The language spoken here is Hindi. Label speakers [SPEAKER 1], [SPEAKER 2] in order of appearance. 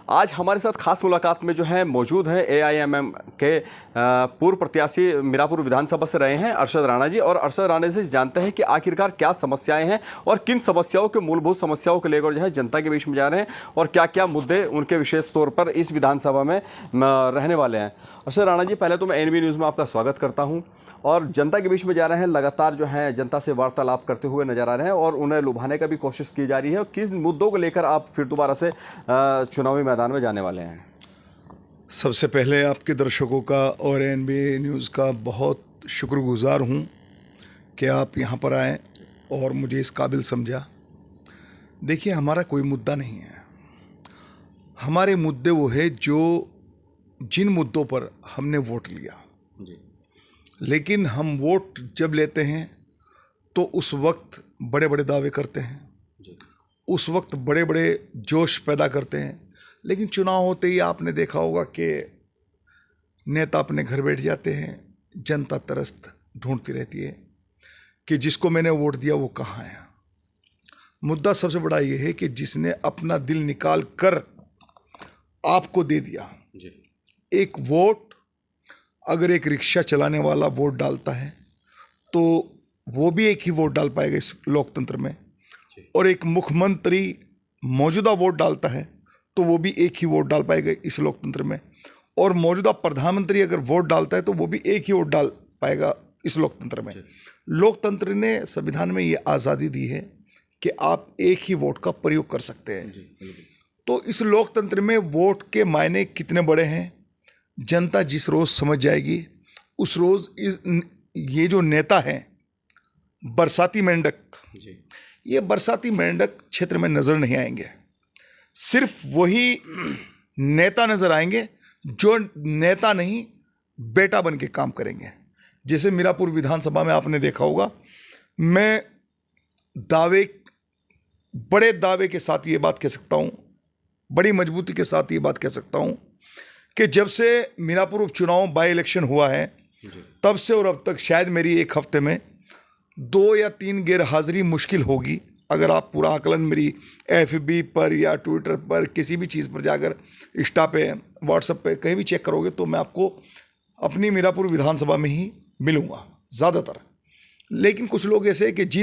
[SPEAKER 1] आज हमारे साथ खास मुलाकात में जो है मौजूद हैं एआईएमएम के पूर्व प्रत्याशी मीरापुर विधानसभा से रहे हैं अरशद राणा जी। और अरशद राणा से जानते हैं कि आखिरकार क्या समस्याएं हैं और किन समस्याओं के मूलभूत समस्याओं को लेकर जो है जनता के बीच में जा रहे हैं और क्या क्या मुद्दे उनके विशेष तौर पर इस विधानसभा में रहने वाले हैं। अरशद राणा जी, पहले तो मैं एनबी न्यूज़ में आपका स्वागत करता हूं और जनता के बीच में जा रहे हैं, लगातार जो है जनता से वार्तालाप करते हुए नजर आ रहे हैं और उन्हें लुभाने का भी कोशिश की जा रही है। किस मुद्दों को लेकर आप फिर दोबारा से चुनावी मैदान में जाने वाले हैं?
[SPEAKER 2] सबसे पहले आपके दर्शकों का और एनबी न्यूज़ का बहुत शुक्रगुजार हूं कि आप यहां पर आए और मुझे इस काबिल समझा। देखिए, हमारा कोई मुद्दा नहीं है। हमारे मुद्दे वो है जिन मुद्दों पर हमने वोट लिया जी। लेकिन हम वोट जब लेते हैं तो उस वक्त बड़े बड़े दावे करते हैं जी। उस वक्त बड़े बड़े जोश पैदा करते हैं, लेकिन चुनाव होते ही आपने देखा होगा कि नेता अपने घर बैठ जाते हैं, जनता तरस्त ढूंढती रहती है कि जिसको मैंने वोट दिया वो कहाँ है। मुद्दा सबसे बड़ा ये है कि जिसने अपना दिल निकाल कर आपको दे दिया जी। एक वोट, अगर एक रिक्शा चलाने वाला वोट डालता है तो वो भी एक ही वोट डाल पाएगा इस लोकतंत्र में, और एक मुख्यमंत्री मौजूदा वोट डालता है तो वो भी एक ही वोट डाल पाएगा इस लोकतंत्र में, और मौजूदा प्रधानमंत्री अगर वोट डालता है तो वो भी एक ही वोट डाल पाएगा इस लोकतंत्र में। लोकतंत्र ने संविधान में ये आज़ादी दी है कि आप एक ही वोट का प्रयोग कर सकते हैं। तो इस लोकतंत्र में वोट के मायने कितने बड़े हैं जनता जिस रोज़ समझ जाएगी, उस रोज़ ये जो नेता हैं बरसाती मेंढक, ये बरसाती मेंढक क्षेत्र में नज़र नहीं आएंगे। सिर्फ वही नेता नज़र आएंगे जो नेता नहीं बेटा बन के काम करेंगे। जैसे मीरापुर विधानसभा में आपने देखा होगा, मैं बड़े दावे के साथ ये बात कह सकता हूँ, बड़ी मजबूती के साथ ये बात कह सकता हूँ कि जब से मीरापुर उपचुनाव बाई इलेक्शन हुआ है तब से और अब तक शायद मेरी एक हफ्ते में 2 या 3 गैर हाजिरी मुश्किल होगी। अगर आप पूरा आकलन मेरी FB पर या ट्विटर पर किसी भी चीज़ पर जाकर, इंस्टा पे, व्हाट्सएप पे कहीं भी चेक करोगे तो मैं आपको अपनी मीरापुर विधानसभा में ही मिलूँगा ज़्यादातर। लेकिन कुछ लोग ऐसे कि जीत